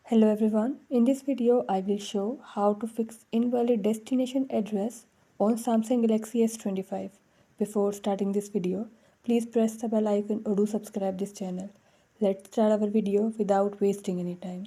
Hello everyone, in this video I will show how to fix invalid destination address on Samsung Galaxy S25. Before starting this video, please press the bell icon or do subscribe this channel. Let's start our video without wasting any time.